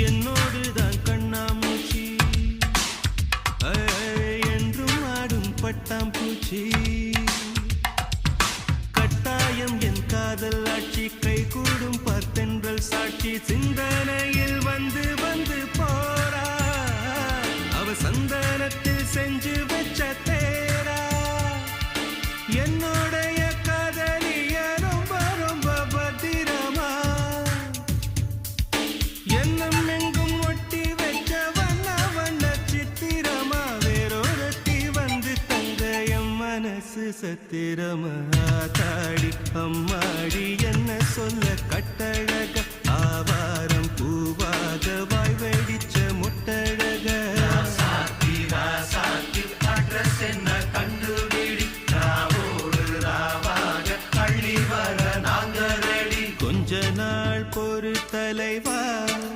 என்னோடுதான் கண்ணாமூச்சி என்றும் ஆடும் பட்டாம்பூச்சி கட்டாயம் என் காதல் ஆட்சி கை கூடும் பார்த்தென்றல் சாட்சி சிந்தனையில் வந்து வந்து போறா அவ சந்தனத்தில் செஞ்சு வச்ச தேரா என்னுடைய காதலிய ரொம்ப ரொம்ப பத்திரமா எண்ணம் எங்கும் ஒட்டி வச்ச வண்ண வண்ண சித்திரமா வேறொருத்தி வந்து தங்க என் மனசு சத்திரமா தாடி அம்மாடி என்ன சொல்ல கட்டழக ஆவாரம் பூவா